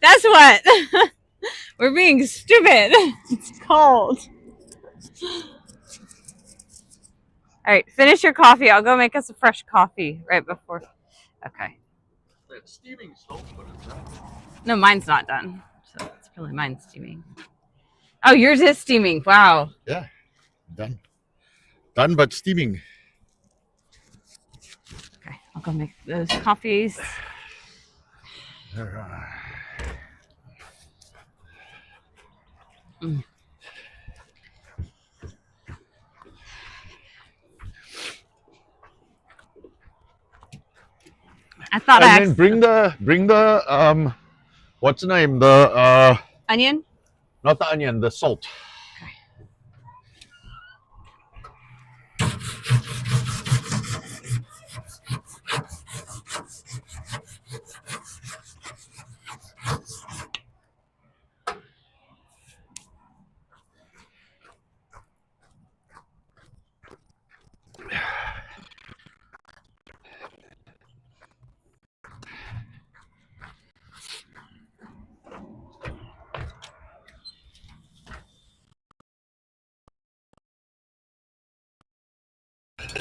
Guess what? We're being stupid. It's cold. All right, finish your coffee. I'll go make us a fresh coffee right before. Okay. It's steaming still, but it's done. No, mine's not done. So it's probably mine steaming. Oh, yours is steaming. Wow. Yeah, done. Done, but steaming. Okay, I'll go make those coffees. Mm. I thought and then bring the what's the name? The onion? Not the onion, the salt. Okay.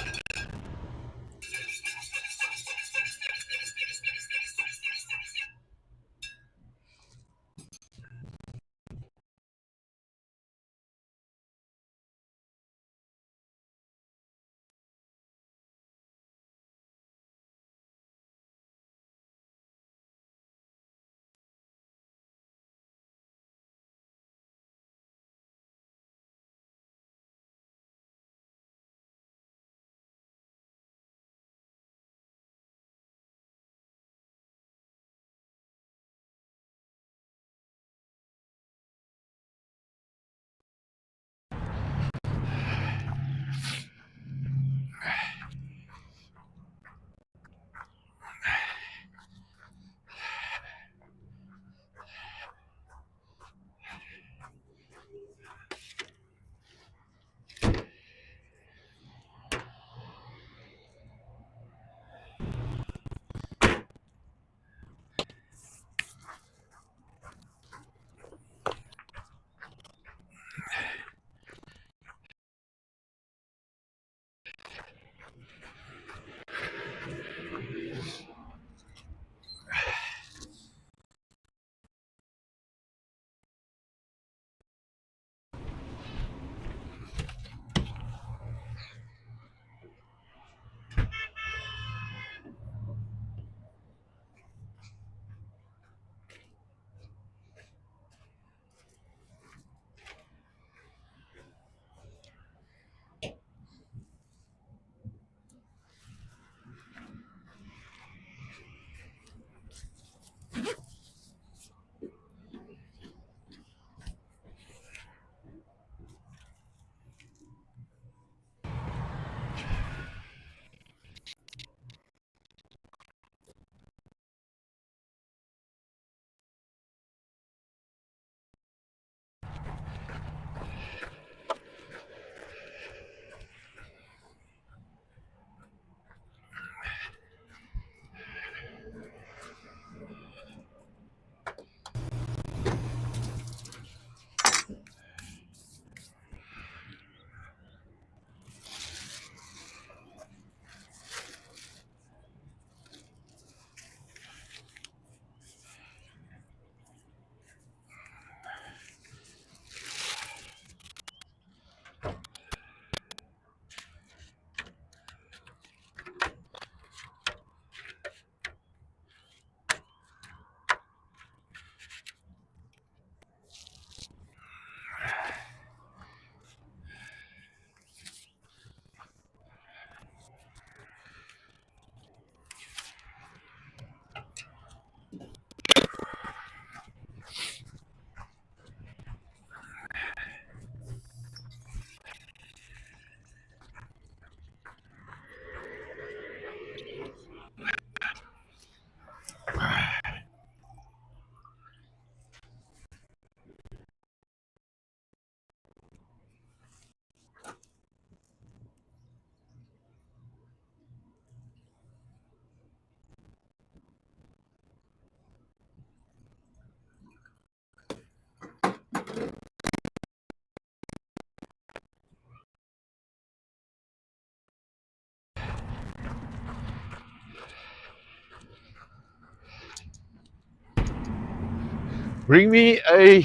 bring me a.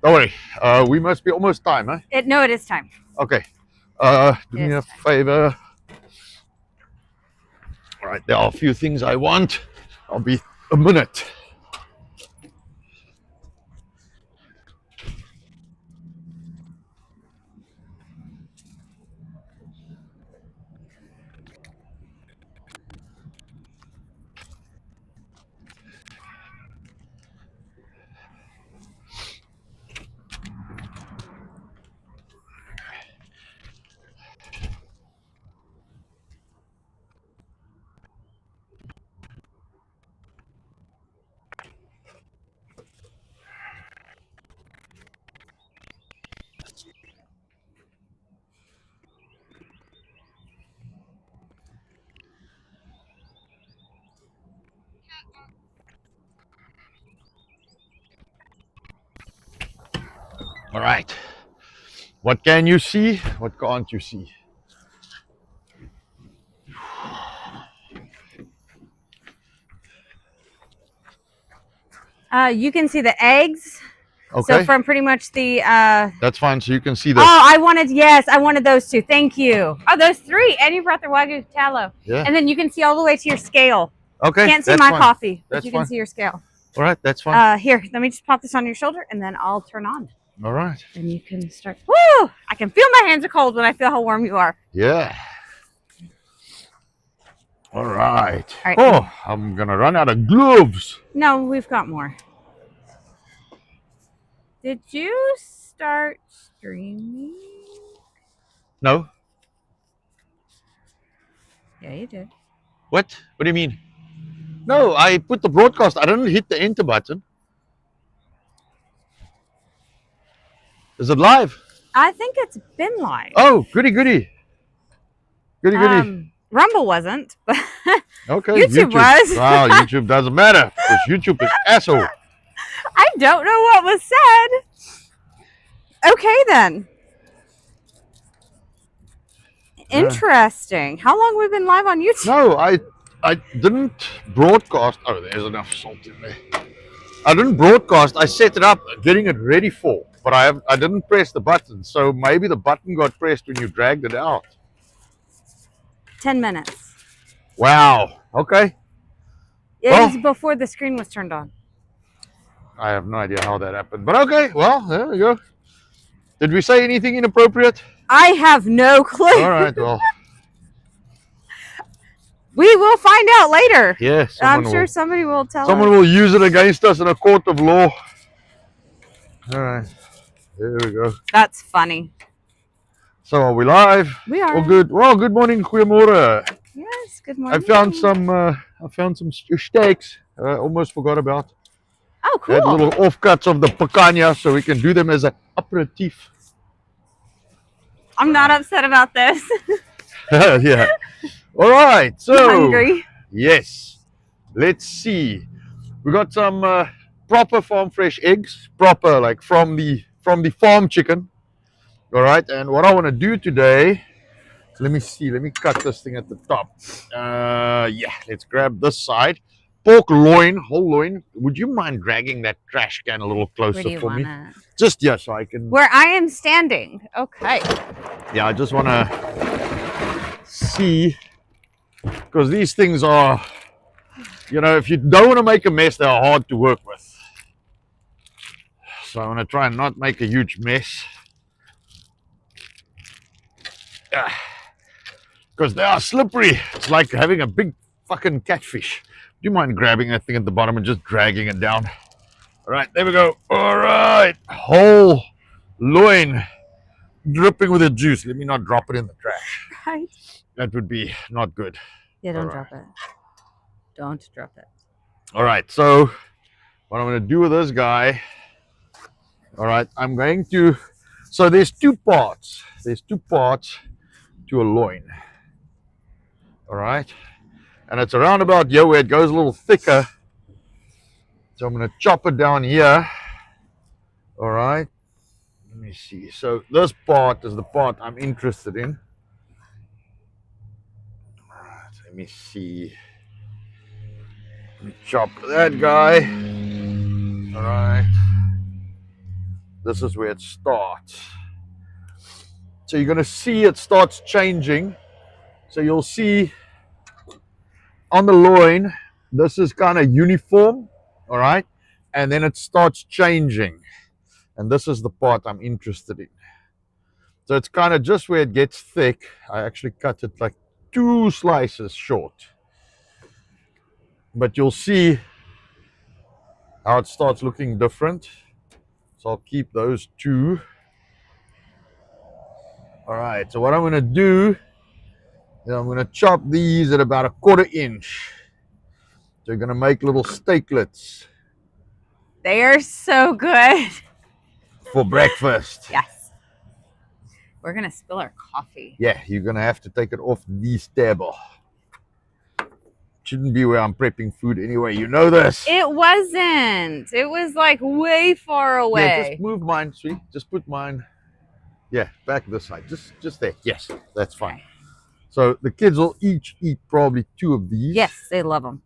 Don't worry. We must be almost time, huh? No, it is time. Okay. Do me a time. favor. All right. There are a few things I want. I'll be a minute. All right. What can you see? What can't you see? You can see the eggs. Okay. So from pretty much the. That's fine. So you can see the. Oh, I wanted those two. Thank you. Oh, those three. And you brought the Wagyu tallow. Yeah. And then you can see all the way to your scale. Okay. Can't see that's my fine. coffee, but That's you can fine. see your scale. All right. That's fine. Here, let me just pop this on your shoulder, and then I'll turn on. All right. And you can start. Woo! I can feel my hands are cold when I feel how warm you are. Yeah. All right. All right. Oh, I'm gonna run out of gloves. No, we've got more. Did you start streaming? No. Yeah, you did. What? What do you mean? No, I put the broadcast. I didn't hit the enter button. Is it live? I think it's been live. Oh, goody, goody. Goody, goody. Rumble wasn't, but Okay. YouTube was. Wow, YouTube doesn't matter because YouTube is asshole. I don't know what was said. Okay, then. Interesting. How long have we been live on YouTube? No, I didn't broadcast. Oh, there's enough salt in there. I didn't broadcast. I set it up, getting it ready for, but I didn't press the button. So maybe the button got pressed when you dragged it out. 10 minutes. Wow. Okay. It was before the screen was turned on. I have no idea how that happened, but okay. Well, there we go. Did we say anything inappropriate? I have no clue. All right. Well. We will find out later. Yes. I'm sure somebody will tell Someone will use it against us in a court of law. All right. There we go. That's funny. So are we live? We are. Oh, good. Well, good morning, goeiemorgen. Yes, good morning. I found some steaks. I almost forgot about. Oh, cool. Had little offcuts of the picanha, so we can do them as an aperitif. I'm not upset about this. Yeah. All right. So. I'm hungry. Yes. Let's see. We got some proper farm fresh eggs, proper like from the farm chicken. All right. And what I want to do today. Let me see. Let me cut this thing at the top. Yeah. Let's grab this side. Pork loin, whole loin. Would you mind dragging that trash can a little closer for me? Just so I can. Where I am standing. Okay. Yeah, I just want to see, because these things are, if you don't want to make a mess, they're hard to work with. So I want to try and not make a huge mess. Because they are slippery. It's like having a big fucking catfish. Do you mind grabbing that thing at the bottom and just dragging it down? All right, there we go. All right, whole loin dripping with the juice. Let me not drop it in the trash. Right. That would be not good. Yeah, don't drop it. Don't drop it. All right, so what I'm going to do with this guy, all right, I'm going to, so there's two parts. There's two parts to a loin. All right. And it's around about here where it goes a little thicker. So I'm going to chop it down here. All right. Let me see. So this part is the part I'm interested in. All right, let me see. Let me chop that guy. All right. This is where it starts. So you're going to see it starts changing. So you'll see on the loin, this is kind of uniform, all right? And then it starts changing. And this is the part I'm interested in. So it's kind of just where it gets thick. I actually cut it like 2 slices short. But you'll see how it starts looking different. So I'll keep those 2. All right, so what I'm going to do is I'm going to chop these at about 1/4 inch. So you're going to make little steaklets. They are so good. For breakfast. Yes. We're going to spill our coffee. Yeah, you're going to have to take it off this table. Shouldn't be where I'm prepping food anyway. You know this. It wasn't. It was like way far away. Yeah, just move mine, sweet. Just put mine. Yeah, back this side. Just there. Yes, that's fine. Okay. So the kids will each eat probably 2 of these. Yes, they love them.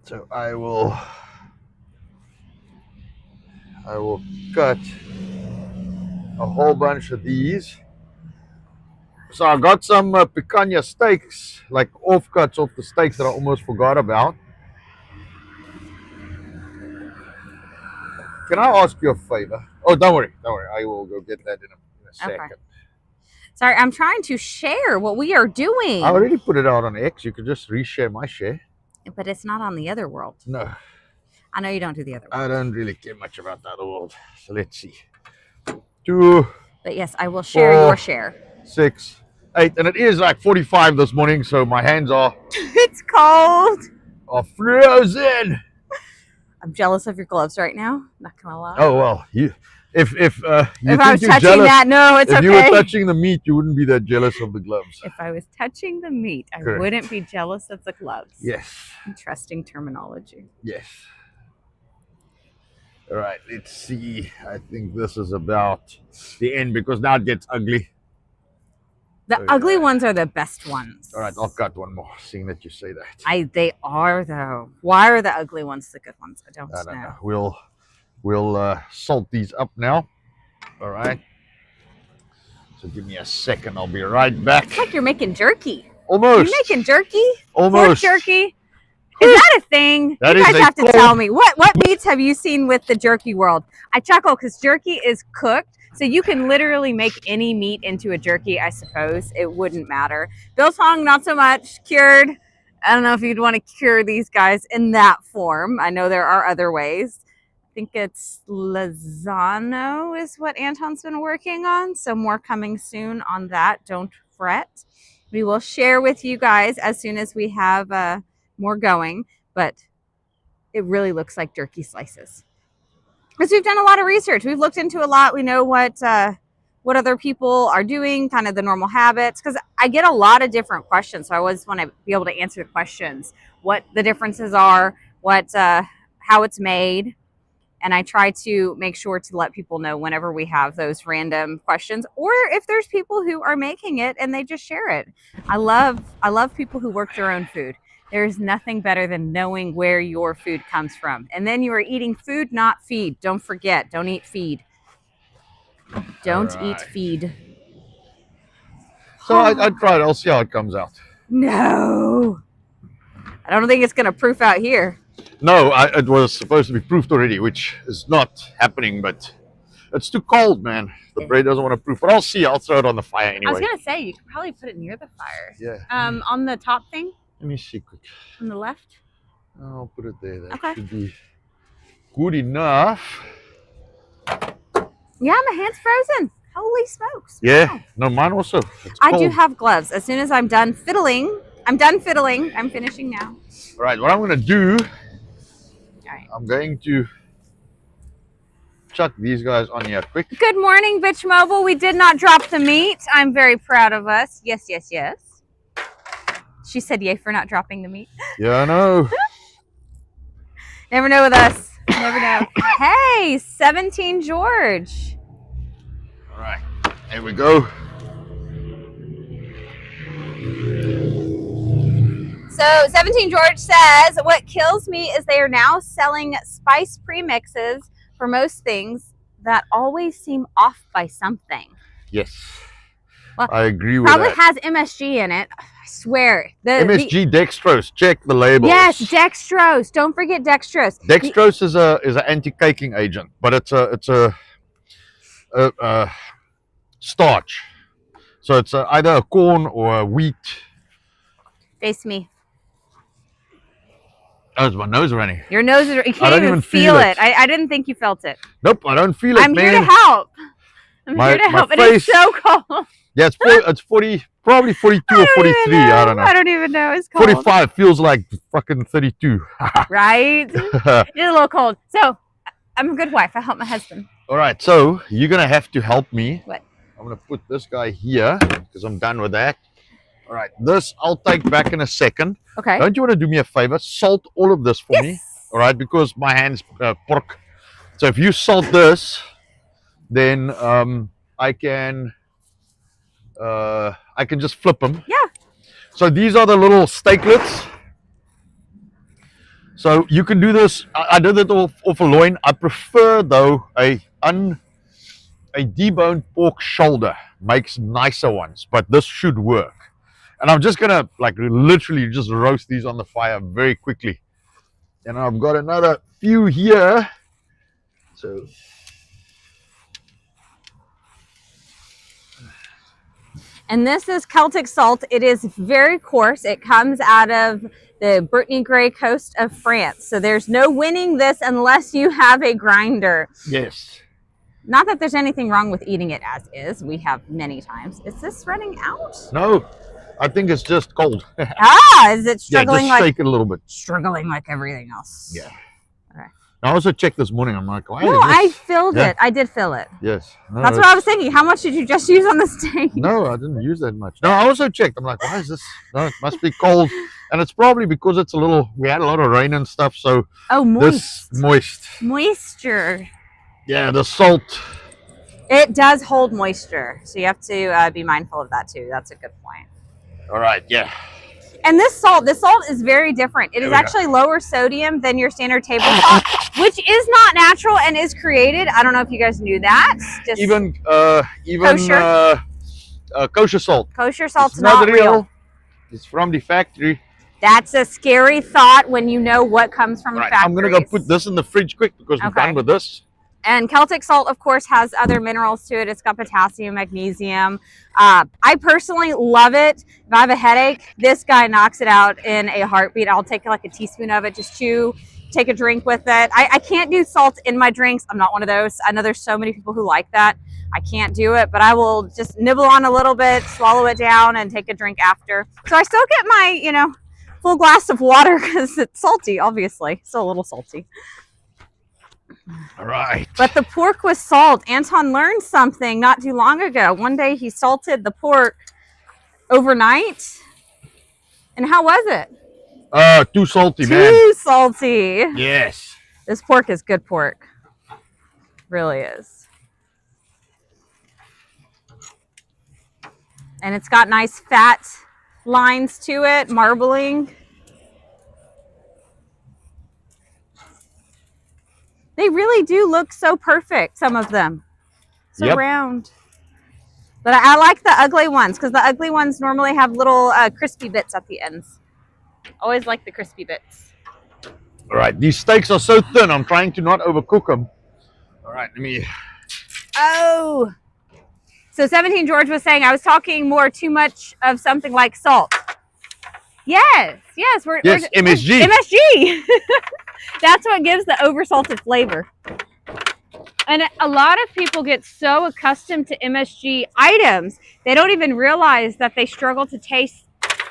So I will cut a whole bunch of these. So I got some picanha steaks, like offcuts of the steaks that I almost forgot about. Can I ask you a favor? Oh, don't worry. I will go get that in a second. Okay. Sorry, I'm trying to share what we are doing. I already put it out on X. You could just reshare my share. But it's not on the other world. No. I know you don't do the other world. I don't really care much about the other world. So let's see. 2. But yes, I will share 4, your share. 6, 8. And it is like 45 this morning, so my hands are... It's cold. Are frozen. I'm jealous of your gloves right now. Not gonna lie. Oh well, if I was touching jealous, that, no, it's if okay. If you were touching the meat, you wouldn't be that jealous of the gloves. If I was touching the meat, I Correct. wouldn't be jealous of the gloves. Yes. Interesting terminology. Yes. All right, let's see. I think this is about the end because now it gets ugly. The ugly ones are the best ones. All right, I'll cut one more, seeing that you say that. They are, though. Why are the ugly ones the good ones? I don't know. We'll salt these up now. All right. So give me a second. I'll be right back. It's like you're making jerky. Almost. You're making jerky? Almost. Pork jerky? Is that a thing? That you guys have to tell me. What meats have you seen with the jerky world? I chuckle because jerky is cooked. So you can literally make any meat into a jerky, I suppose. It wouldn't matter. Biltong, not so much. Cured. I don't know if you'd want to cure these guys in that form. I know there are other ways. I think it's Lozano is what Anton's been working on. So more coming soon on that. Don't fret. We will share with you guys as soon as we have more going. But it really looks like jerky slices. Because we've done a lot of research. We've looked into a lot. We know what other people are doing, kind of the normal habits. Because I get a lot of different questions. So I always want to be able to answer the questions. What the differences are, how it's made. And I try to make sure to let people know whenever we have those random questions. Or if there's people who are making it and they just share it. I love people who work their own food. There's nothing better than knowing where your food comes from. And then you are eating food, not feed. Don't forget, don't eat feed. Don't eat feed. So I tried. I'll see how it comes out. No. I don't think it's going to proof out here. No, it was supposed to be proofed already, which is not happening, but it's too cold, man. The bread doesn't want to proof. But I'll see. I'll throw it on the fire anyway. I was going to say, you could probably put it near the fire. Yeah. On the top thing? Let me see quick. On the left? I'll put it there. That okay. should be good enough. Yeah, my hand's frozen. Holy smokes. Yeah. Wow. No, mine also. I do have gloves. As soon as I'm done fiddling, I'm finishing now. All right. What I'm going to do, I'm going to chuck these guys on here quick. Good morning, Bitch Mobile. We did not drop the meat. I'm very proud of us. Yes, yes, yes. She said yay for not dropping the meat. Yeah, I know. Never know with us. Never know. Hey, 17 George. All right. Here we go. So 17 George says, what kills me is they are now selling spice premixes for most things that always seem off by something. Yes. Well, I agree with probably that. has MSG in it. I swear. MSG dextrose. Check the labels. Yes, dextrose. Don't forget dextrose. Dextrose is an anti-caking agent, but it's a starch. So it's either a corn or a wheat. Face me. Oh, it's my nose running. Your nose is. You can't even feel it. I didn't think you felt it. Nope, I don't feel it. I'm here to help. I'm here to help. It is so cold. Yeah, it's 40, probably 42 or 43. I don't know. I don't even know. It's cold. 45 feels like fucking 32. Right? It's a little cold. So I'm a good wife. I help my husband. All right, so you're gonna have to help me. What? I'm gonna put this guy here because I'm done with that. All right, this I'll take back in a second. Okay. Don't you want to do me a favor? Salt all of this for me. All right, because my hands pork. So if you salt this, then I can just flip them. Yeah. So these are the little steaklets. So you can do this. I did it off a loin. I prefer though a deboned pork shoulder. Makes nicer ones, but this should work. And I'm just gonna like literally just roast these on the fire very quickly. And I've got another few here. So and this is Celtic salt. It is very coarse. It comes out of the Brittany Grey coast of France. So there's no winning this unless you have a grinder. yes. Not that there's anything wrong with eating it as is. We have many times. Is this running out? No, I think it's just cold. Is it struggling? Yeah, just shake it a little bit. Struggling like everything else. Yeah. Okay. I also checked this morning. I'm like, why? No, I filled it. I did fill it. Yes. No, that's what I was thinking. How much did you just use on the steak? No, I didn't use that much. No, I also checked. I'm like, why is this? No, it must be cold. And it's probably because it's we had a lot of rain and stuff. So moist. Moisture. Yeah, the salt. It does hold moisture. So you have to be mindful of that too. That's a good point. All right. Yeah. And this salt is very different. It is actually lower sodium than your standard table salt, which is not natural and is created. I don't know if you guys knew that. Just even kosher, kosher salt. Kosher salt's not real. It's from the factory. That's a scary thought when you know what comes from the factory. I'm gonna go put this in the fridge quick because we're done with this. And Celtic salt, of course, has other minerals to it. It's got potassium, magnesium. I personally love it. If I have a headache, this guy knocks it out in a heartbeat. I'll take like a teaspoon of it, just chew, take a drink with it. I can't do salt in my drinks. I'm not one of those. I know there's so many people who like that. I can't do it, but I will just nibble on a little bit, swallow it down, and take a drink after. So I still get my, full glass of water because it's salty, obviously. Still a little salty. All right. But the pork with salt. Anton learned something not too long ago. One day he salted the pork overnight. And how was it? Too salty, man. Too salty. Yes. This pork is good pork. Really is. And it's got nice fat lines to it, marbling. They really do look so perfect, some of them. So round. But I like the ugly ones because the ugly ones normally have little crispy bits at the ends. Always like the crispy bits. All right, these steaks are so thin. I'm trying to not overcook them. All right, let me... Oh! So 17 George was saying I was talking more too much of something like salt. Yes. We're MSG. MSG. That's what gives the oversalted flavor. And a lot of people get so accustomed to MSG items, they don't even realize that they struggle to taste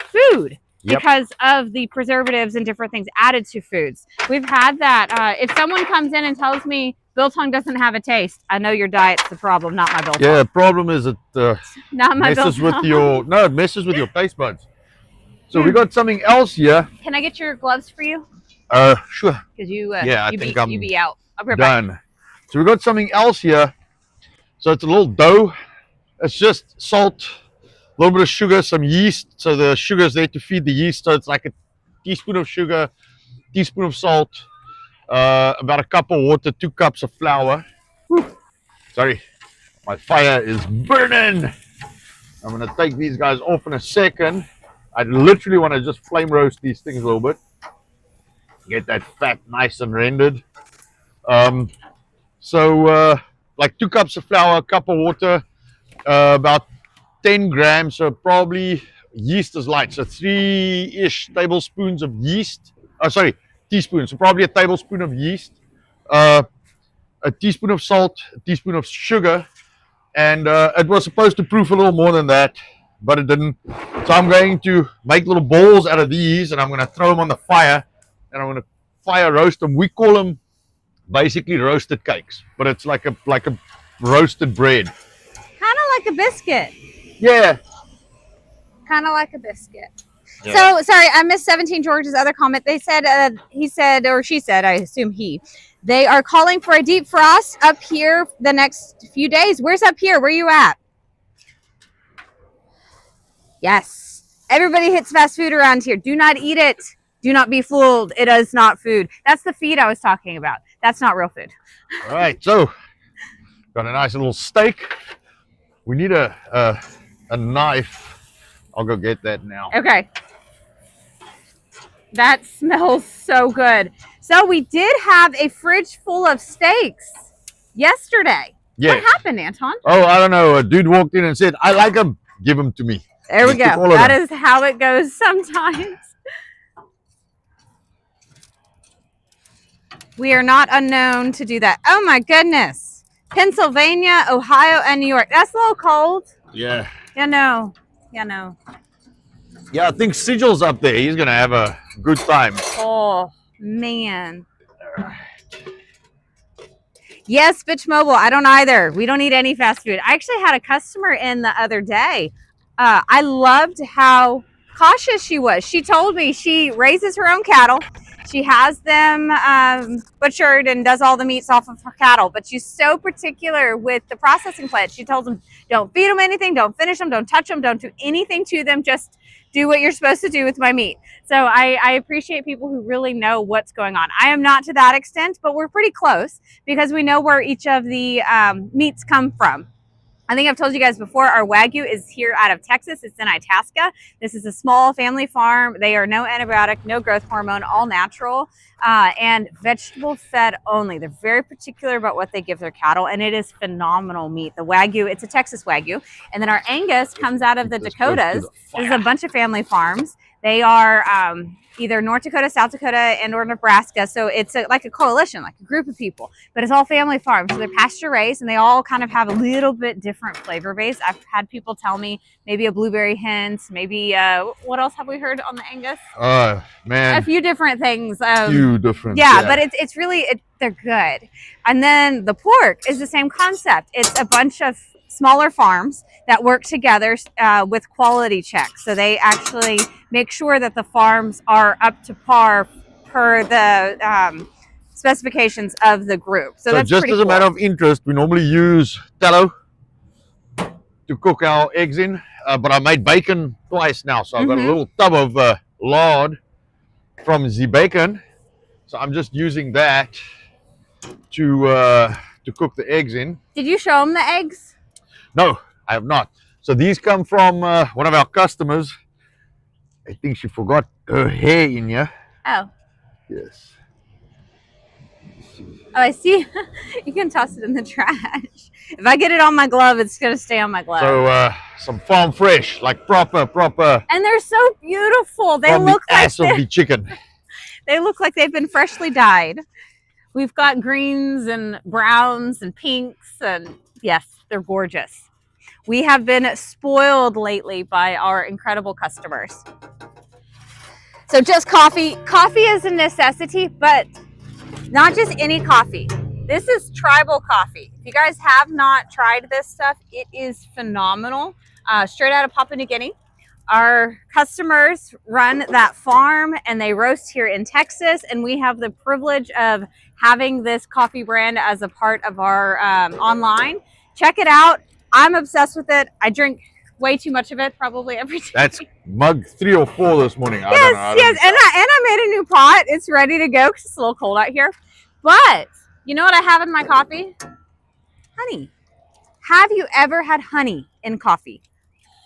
food because of the preservatives and different things added to foods. We've had that. If someone comes in and tells me biltong doesn't have a taste, I know your diet's the problem, not my biltong. Yeah, the problem is it not my messes biltong. with your it messes with your taste buds. So we got something else here. Can I get your gloves for you? Sure. Because you you be out. I'll be done. back. So we got something else here. So it's a little dough. It's just salt, a little bit of sugar, some yeast. So the sugar is there to feed the yeast. So it's like teaspoon of sugar, teaspoon of salt, about a cup of water, 2 cups of flour. Whew. Sorry, my fire is burning. I'm gonna take these guys off in a second. I literally want to just flame roast these things a little bit. Get that fat nice and rendered. Like 2 cups of flour, a cup of water, about 10 grams, so probably yeast is light, so 3-ish tablespoons of yeast. Oh, sorry, teaspoons, so probably a tablespoon of yeast, a teaspoon of salt, a teaspoon of sugar, and it was supposed to proof a little more than that, but it didn't. So I'm going to make little balls out of these, and I'm going to throw them on the fire, and I'm going to fire roast them. We call them basically roasted cakes, but it's like a roasted bread. Kind of like a biscuit. Yeah. Kind of like a biscuit. Yeah. So, sorry, I missed 17 George's other comment. They said, he said, or she said, I assume he, they are calling for a deep frost up here the next few days. Where's up here? Where are you at? Yes. Everybody hits fast food around here. Do not eat it. Do not be fooled. It is not food. That's the feed I was talking about. That's not real food. All right, so got a nice little steak. We need a knife. I'll go get that now. Okay. That smells so good. So we did have a fridge full of steaks yesterday. Yeah. What happened, Anton? Oh, I don't know. A dude walked in and said, "I like them. Give them to me." There we go. That is how it goes sometimes. We are not unknown to do that. Oh my goodness. Pennsylvania, Ohio, and New York. That's a little cold. Yeah. Yeah, no. Yeah, no. Yeah, I think Sigil's up there. He's going to have a good time. Oh, man. Yes, Bitch Mobile. I don't either. We don't eat any fast food. I actually had a customer in the other day. I loved how cautious she was. She told me she raises her own cattle. She has them butchered and does all the meats off of her cattle, but she's so particular with the processing plant. She tells them, don't feed them anything, don't finish them, don't touch them, don't do anything to them, just do what you're supposed to do with my meat. So I appreciate people who really know what's going on. I am not to that extent, but we're pretty close because we know where each of the meats come from. I think I've told you guys before, our Wagyu is here out of Texas. It's in Itasca. This is a small family farm. They are no antibiotic, no growth hormone, all natural, and vegetable fed only. They're very particular about what they give their cattle, and it is phenomenal meat. The Wagyu, it's a Texas Wagyu. And then our Angus comes out of the Dakotas. This is a bunch of family farms. They are either North Dakota, South Dakota, and or Nebraska. So it's like a coalition, like a group of people, but it's all family farms. So they're pasture raised and they all kind of have a little bit different flavor base. I've had people tell me maybe a blueberry hint, maybe what else have we heard on the Angus? Man. A few different things. Yeah, but it's really, they're good. And then the pork is the same concept. It's a bunch of smaller farms that work together with quality checks. So they actually make sure that the farms are up to par per the specifications of the group. So that's just pretty as a cool. matter of interest, we normally use tallow to cook our eggs in, but I made bacon twice now. So I've got a little tub of lard from the bacon. So I'm just using that to cook the eggs in. Did you show them the eggs? No, I have not. So these come from one of our customers. I think she forgot her hair in here. Oh. Yes. Oh, I see. You can toss it in the trash. If I get it on my glove, it's going to stay on my glove. So some farm fresh, like proper. And they're so beautiful. They from look the ass of the chicken. They look like they've been freshly dyed. We've got greens and browns and pinks, and yes, they're gorgeous. We have been spoiled lately by our incredible customers. So just coffee. Coffee is a necessity, but not just any coffee. This is tribal coffee. If you guys have not tried this stuff, it is phenomenal. Straight out of Papua New Guinea. Our customers run that farm and they roast here in Texas, and we have the privilege of having this coffee brand as a part of our online. Check it out. I'm obsessed with it. I drink way too much of it probably every day. That's mug 3 or 4 this morning. I don't know. Yes, and I made a new pot. It's ready to go because it's a little cold out here. But you know what I have in my coffee? Honey. Have you ever had honey in coffee?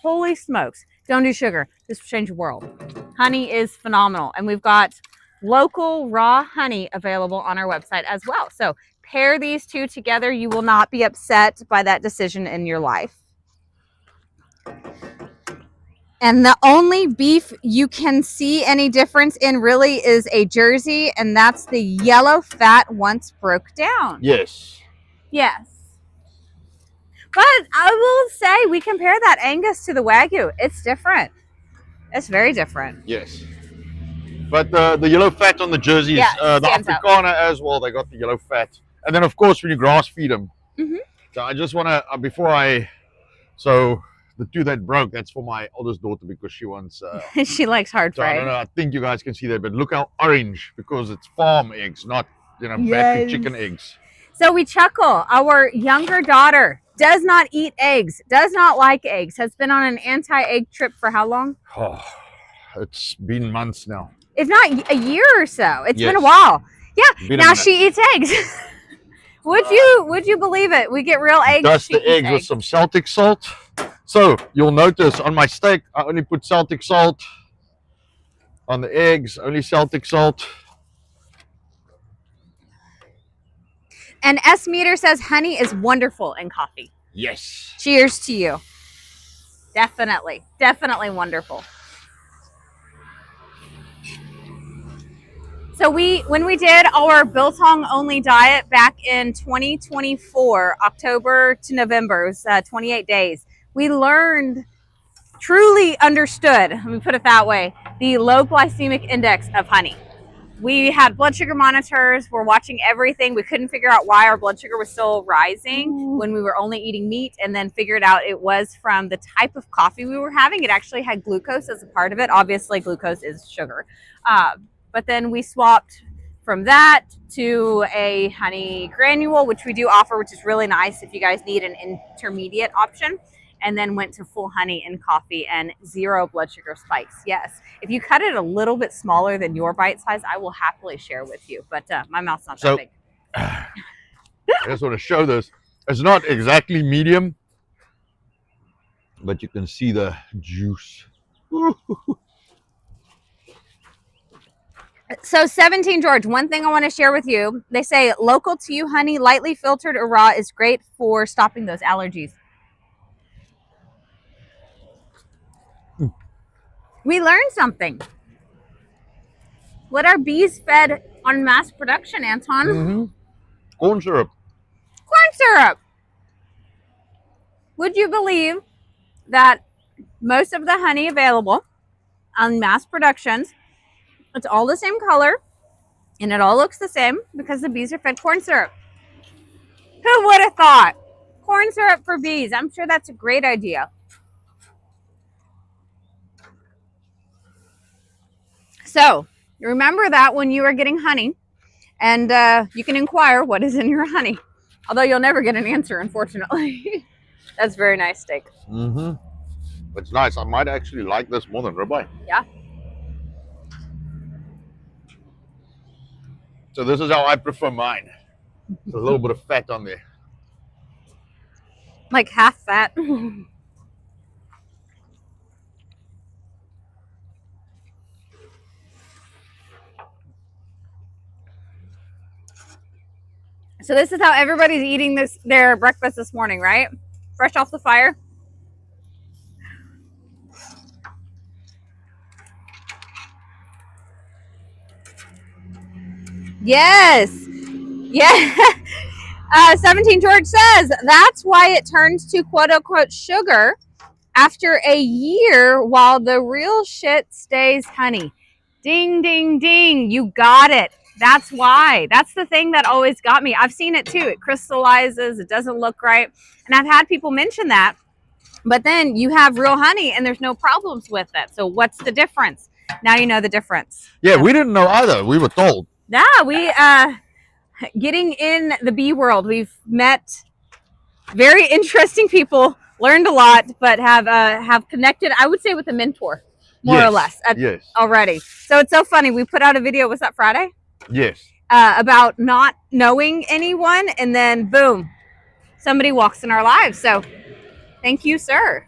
Holy smokes. Don't do sugar. This will change the world. Honey is phenomenal. And we've got local raw honey available on our website as well. So pair these two together. You will not be upset by that decision in your life. And the only beef you can see any difference in really is a Jersey, and that's the yellow fat once broke down. Yes. Yes. But I will say we compare that Angus to the Wagyu. It's different. It's very different. Yes. But the yellow fat on the Jersey is the Afrikaner as well. They got the yellow fat. And then, of course, when you grass feed them. Mm-hmm. So I just want to, so the 2 that broke, that's for my oldest daughter because she wants... she likes hard so fried. I don't know, I think you guys can see that, but look how orange, because it's farm eggs, not, battery chicken eggs. So we chuckle. Our younger daughter does not eat eggs, does not like eggs, has been on an anti-egg trip for how long? Oh, it's been months now. If not a year or so. It's been a while. Yeah, now she eats eggs. Would you believe it? We get real eggs. Dust the eggs with some Celtic salt. So you'll notice on my steak, I only put Celtic salt. On the eggs, only Celtic salt. And S Meter says honey is wonderful in coffee. Yes. Cheers to you. Definitely wonderful. So when we did our biltong only diet back in 2024, October to November, it was 28 days, we truly understood, let me put it that way, the low glycemic index of honey. We had blood sugar monitors, we're watching everything. We couldn't figure out why our blood sugar was still rising when we were only eating meat, and then figured out it was from the type of coffee we were having. It actually had glucose as a part of it. Obviously, glucose is sugar. But then we swapped from that to a honey granule, which we do offer, which is really nice if you guys need an intermediate option. And then went to full honey in coffee and 0 blood sugar spikes. Yes. If you cut it a little bit smaller than your bite size, I will happily share with you. But my mouth's not that big. I just want to show this. It's not exactly medium, but you can see the juice. So 17 George, one thing I want to share with you. They say local to you honey, lightly filtered or raw, is great for stopping those allergies. We learned something. What are bees fed on mass production, Anton? Mm-hmm. Corn syrup. Corn syrup. Would you believe that most of the honey available on mass productions, it's all the same color and it all looks the same because the bees are fed corn syrup? Who would have thought? Corn syrup for bees. I'm sure that's a great idea. So remember that when you are getting honey, and you can inquire what is in your honey. Although you'll never get an answer, unfortunately. That's very nice steak. Mm-hmm. It's nice. I might actually like this more than ribeye. Yeah. So this is how I prefer mine. There's a little bit of fat on there. Like half fat. So this is how everybody's eating their breakfast this morning, right? Fresh off the fire. Yes. Yeah. 17 George says that's why it turns to quote unquote sugar after a year while the real shit stays honey. Ding, ding, ding. You got it. That's why. That's the thing that always got me. I've seen it too. It crystallizes. It doesn't look right. And I've had people mention that. But then you have real honey and there's no problems with it. So what's the difference? Now you know the difference. Yeah, we didn't know either. We were told. Yeah, we getting in the bee world, we've met very interesting people Learned a lot, but have connected, I would say, with a mentor, more or less, Yes. already. So it's so funny. We put out a video, was that Friday? Yes. About not knowing anyone, and then boom, somebody walks in our lives. So thank you, sir.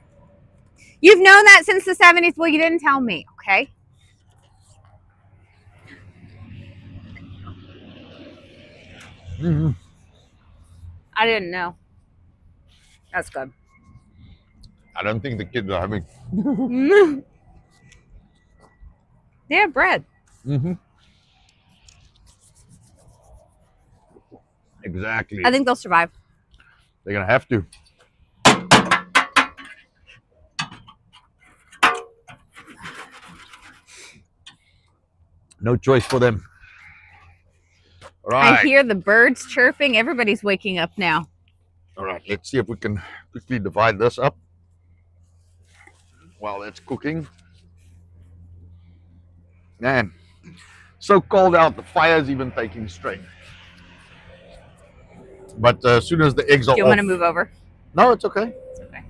You've known that since the 70s. Well, you didn't tell me, okay? Mhm. I didn't know. That's good. I don't think the kids are having. They have bread. Mm-hmm. Exactly. I think they'll survive. They're gonna have to. No choice for them. All right. I hear the birds chirping. Everybody's waking up now. All right. Let's see if we can quickly divide this up while that's cooking. Man, so cold out. The fire's even taking strain. But as soon as the eggs are Do you off, want to move over? no, it's okay. It's okay.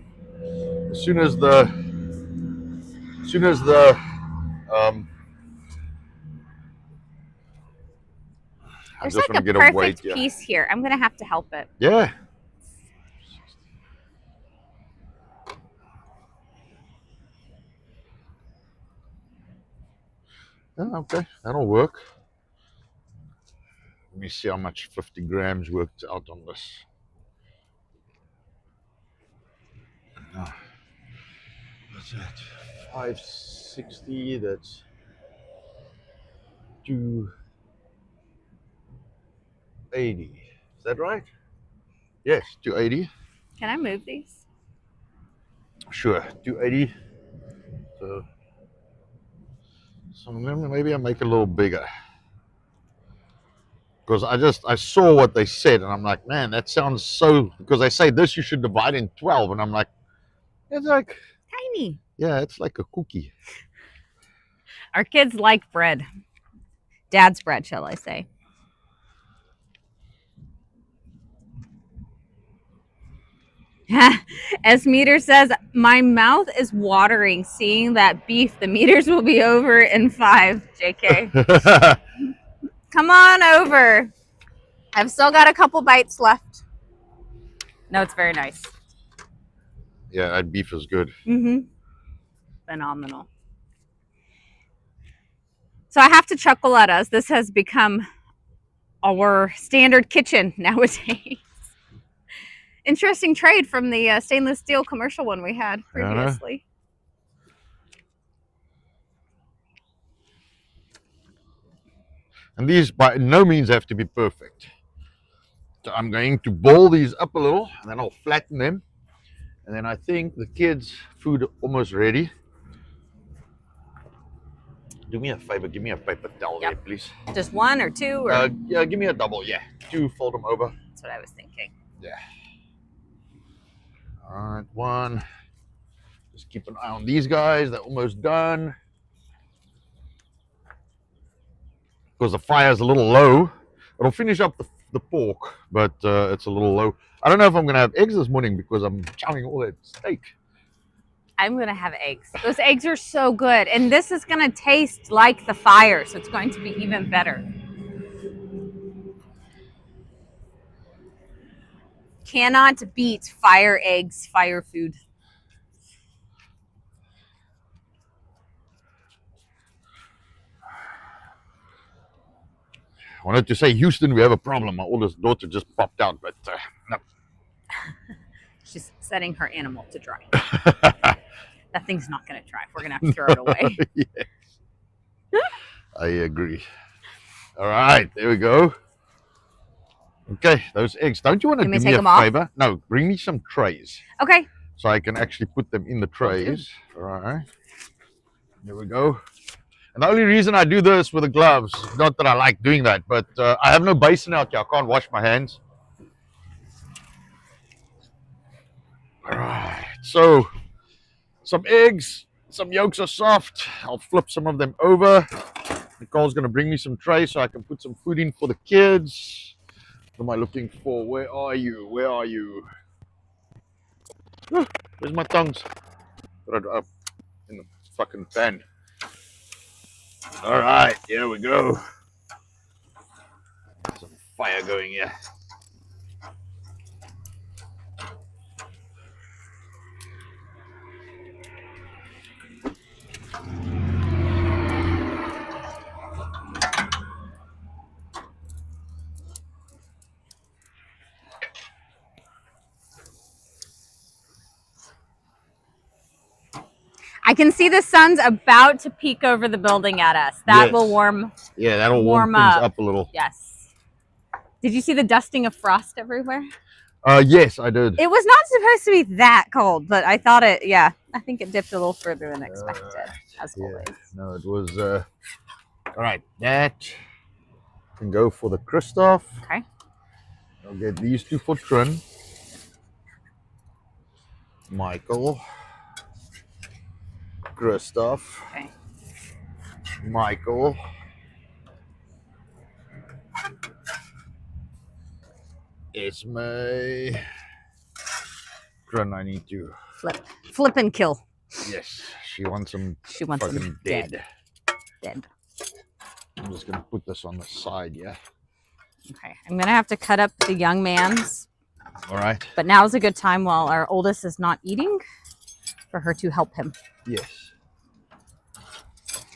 As soon as the um, There's just like want a to get perfect weight, piece here. I'm gonna have to help it. Yeah. Yeah, okay, that'll work. Let me see how much 50 grams worked out on this. What's that? 560. That's 280. Is that right? Yes, 280. Can I move these? Sure, 280. So maybe I make it a little bigger. Because I saw what they said and I'm like, man, that sounds so, because they say this you should divide in 12 and I'm like, it's like Tiny. yeah, it's like a cookie. Our kids like bread. Dad's bread, shall I say. As Meter says, my mouth is watering seeing that beef. The meters will be over in 5, JK. Come on over. I've still got a couple bites left. No, it's very nice. Yeah, that beef is good. Mm-hmm. Phenomenal. So I have to chuckle at us. This has become our standard kitchen nowadays. Interesting trade from the stainless steel commercial one we had previously. And these by no means have to be perfect. So I'm going to boil these up a little and then I'll flatten them. And then I think the kids' food almost ready. Do me a favor, give me a paper towel there, please. Just one or two? Or? Yeah, give me a double, yeah. 2, fold them over. That's what I was thinking. Yeah. All right, 1. Just keep an eye on these guys. They're almost done. Because the fire's a little low. It'll finish up the pork, but it's a little low. I don't know if I'm going to have eggs this morning because I'm chowing all that steak. I'm going to have eggs. Those eggs are so good. And this is going to taste like the fire, so it's going to be even better. Cannot beat fire eggs, fire food. I wanted to say, Houston, we have a problem. My oldest daughter just popped out, but no. She's setting her animal to dry. That thing's not going to dry. We're going to have to throw it away. Yes. I agree. All right, there we go. Okay, those eggs. Don't you want to do me a favor? No, bring me some trays. Okay. So I can actually put them in the trays. All right. There we go. And the only reason I do this with the gloves, not that I like doing that, but I have no basin out here. I can't wash my hands. All right. So some eggs, some yolks are soft. I'll flip some of them over. Nicole's going to bring me some trays so I can put some food in for the kids. What am I looking for? Where are you? Where are you? Where's my tongs? Put it up in the fucking pan. All right, here we go. Some fire going here. I can see the sun's about to peek over the building at us. That Yes. will warm. Yeah, that'll warm Warm things up. up a little. Yes. Did you see the dusting of frost everywhere? Yes, I did. It was not supposed to be that cold, but I thought it. Yeah, I think it dipped a little further than expected, as always. No, it was. All right, that can go for the Christoph. Okay. I'll get these two for Trin. Michael. Christoph. Okay. Michael. Esme. Trin, I need to. Flip and kill. Yes, she wants them. She wants fucking them dead. Dead. I'm just gonna put this on the side, yeah. Okay. I'm gonna have to cut up the young man's, All right. but now is a good time while our oldest is not eating, for her to help him. Yes.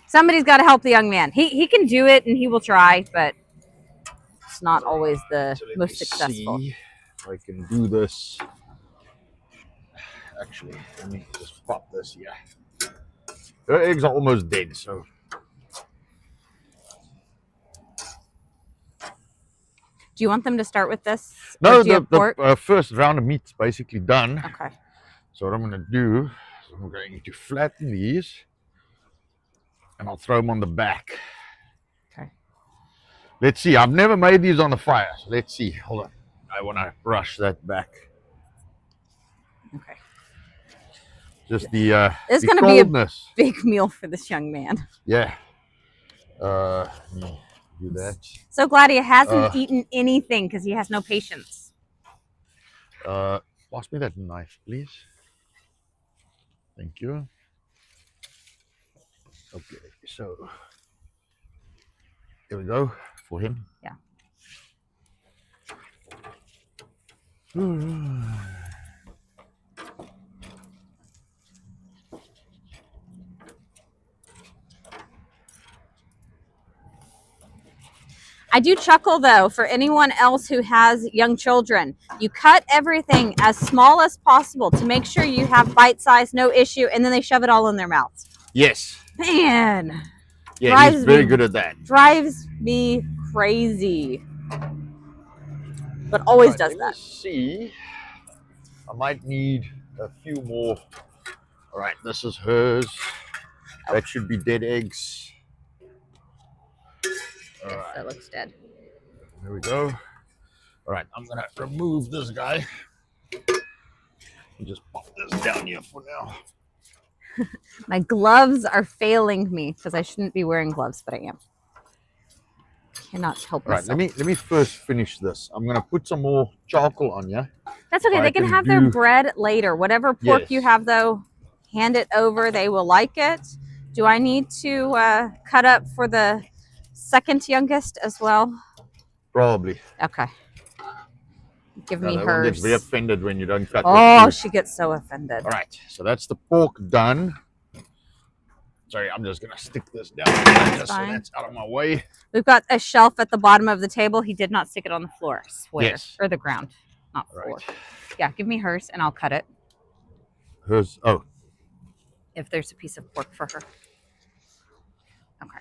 Somebody's got to help the young man. He can do it and he will try, but it's not always the So let most me successful. see if I can do this. Actually, let me just pop this here. The eggs are almost dead, so. Do you want them to start with this? No, Or do you have pork? the first round of meat's basically done. Okay. So what I'm going to do is I'm going to flatten these and I'll throw them on the back. Okay. Let's see. I've never made these on the fire. So let's see. Hold on. I want to brush that back. Okay. Just the It's the going to be a coldness. big meal for this young man. Yeah. Let me do that. So glad he hasn't eaten anything because he has no patience. Pass me that knife, please. Thank you. Okay, so here we go for him. Yeah. I do chuckle though, for anyone else who has young children, you cut everything as small as possible to make sure you have bite size, no issue, and then they shove it all in their mouths. Yes. Man, Yeah, Drives he's very me- good at that. drives me crazy. But always Right, does let me that. see. I might need a few more. All right, this is hers. That should be dead eggs. All Yes, right, that looks dead. there we go. All right, I'm gonna remove this guy. And just pop this down here for now. My gloves are failing me because I shouldn't be wearing gloves, but I am. Cannot help All right, myself. let me first finish this. I'm gonna put some more charcoal on you. That's okay. I They can can have their do- bread later. Whatever pork you Yes. have, though, hand it over. They will like it. Do I need to cut up for the second youngest as well? Probably. Okay. Give me That one gets very hers. offended when you don't cut. Oh, the she gets so offended. All right, so that's the pork done. Sorry, I'm just gonna stick this down just so fine. that's out of my way. We've got a shelf at the bottom of the table. He did not stick it on the floor, I swear. Yes. Or the ground, not All floor. right. Yeah, give me hers and I'll cut it Hers. Oh, if there's a piece of pork for her. Okay.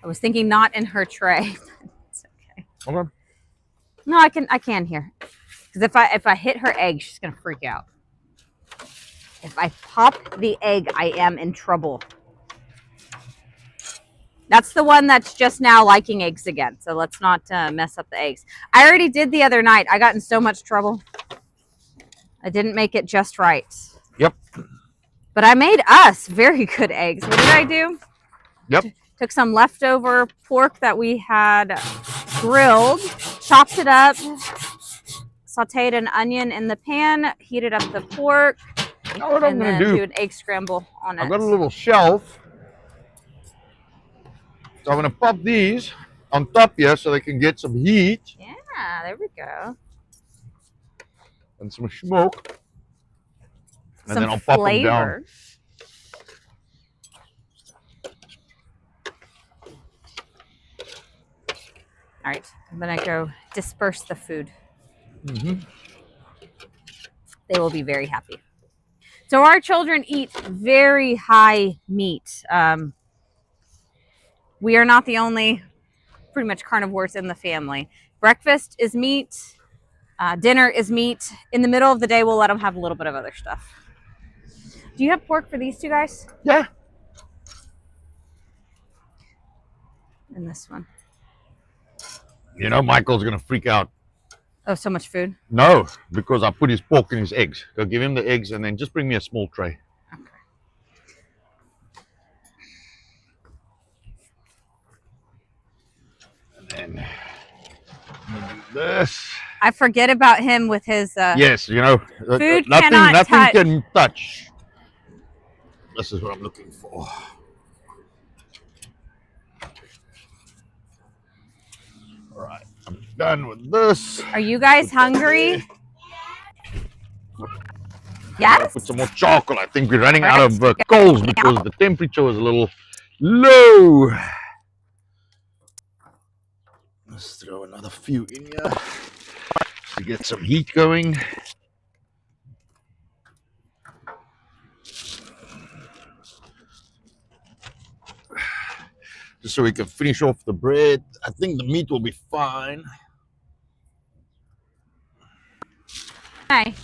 I was thinking not in her tray. But it's okay. okay. No, I can hear. Because if I hit her egg, she's gonna freak out. If I pop the egg, I am in trouble. That's the one that's just now liking eggs again. So let's not mess up the eggs. I already did the other night. I got in so much trouble. I didn't make it just right. Yep. But I made us very good eggs. What did I do? Yep. Took some leftover pork that we had grilled, chopped it up, sauteed an onion in the pan, heated up the pork, Now what I'm and going then to do do, an egg scramble on it. I've got a little shelf. So I'm going to pop these on top here so they can get some heat. Yeah, there we go. And some smoke. And Some then I'll pop them down. flavor. All right, I'm gonna go disperse the food. Mm-hmm. They will be very happy. So our children eat very high meat. We are not the only pretty much carnivores in the family. Breakfast is meat. Dinner is meat. In the middle of the day, we'll let them have a little bit of other stuff. Do you have pork for these two guys? Yeah. And this one. You know, Michael's going to freak out. Oh, so much food. No, because I put his pork in his eggs. Go give him the eggs and then just bring me a small tray. Okay. And then do this. I forget about him with his. Yes, you know, Food nothing cannot touch. can touch. This is what I'm looking for. All right, I'm done with this. Are you guys hungry? Yes. Put some more charcoal. I think we're running out of coals because the temperature was a little low. Let's throw another few in here to get some heat going. Just so we can finish off the bread. I think the meat will be fine. Hi.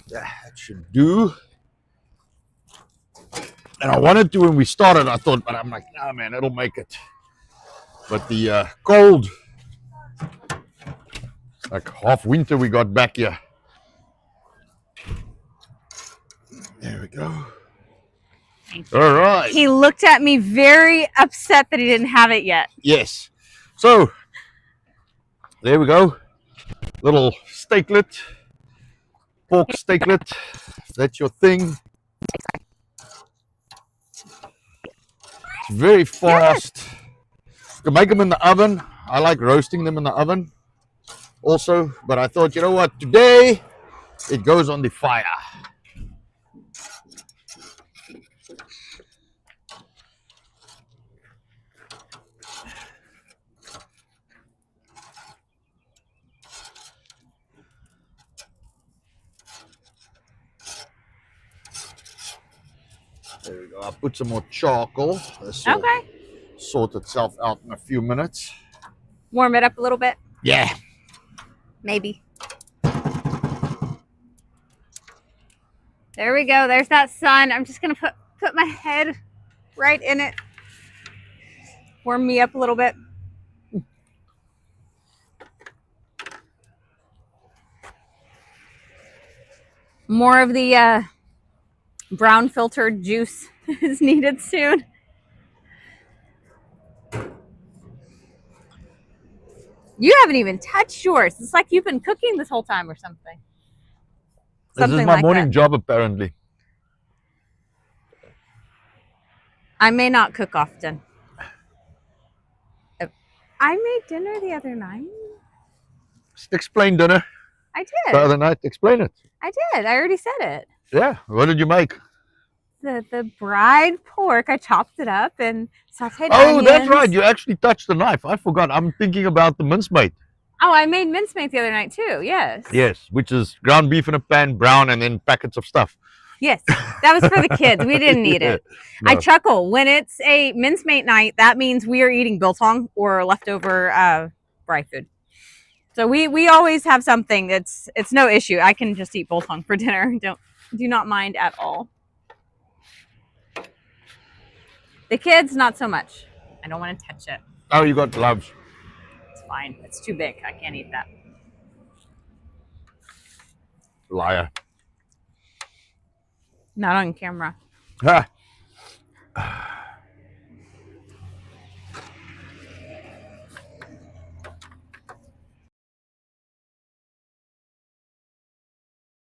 Yeah, that should do. And I wanted to when we started, I thought, but I'm like, nah, man, it'll make it. But the cold, like half winter we got back here. There we go. All right. He looked at me very upset that he didn't have it yet. Yes. So, there we go. Little steaklet. Pork steaklet. That's your thing. It's very fast. You can make them in the oven. I like roasting them in the oven also. But I thought, you know what? Today, it goes on the fire. There we go. I'll put some more charcoal. This will sort itself out in a few minutes. Warm it up a little bit. Yeah. Maybe. There we go. There's that sun. I'm just gonna put my head right in it. Warm me up a little bit. More of the brown filtered juice is needed soon. You haven't even touched yours. It's like you've been cooking this whole time or something. This is my morning job, apparently. I may not cook often. I made dinner the other night. Just explain dinner. I did. The other night, explain it. I did. I already said it. Yeah. What did you make? The bride pork. I chopped it up and sauteed Oh, onions. that's right. You actually touched the knife. I forgot. I'm thinking about the mincemeat. Oh, I made mincemeat the other night too. Yes. Yes, which is ground beef in a pan, brown, and then packets of stuff. Yes, that was for the kids. We didn't need it. No. I chuckle when it's a mincemeat night. That means we are eating biltong or leftover bride food. So we always have something. It's no issue. I can just eat biltong for dinner. Do not mind at all. The kids, not so much. I don't want to touch it. Oh, you got gloves. It's fine. It's too big. I can't eat that. Liar. Not on camera. Ha.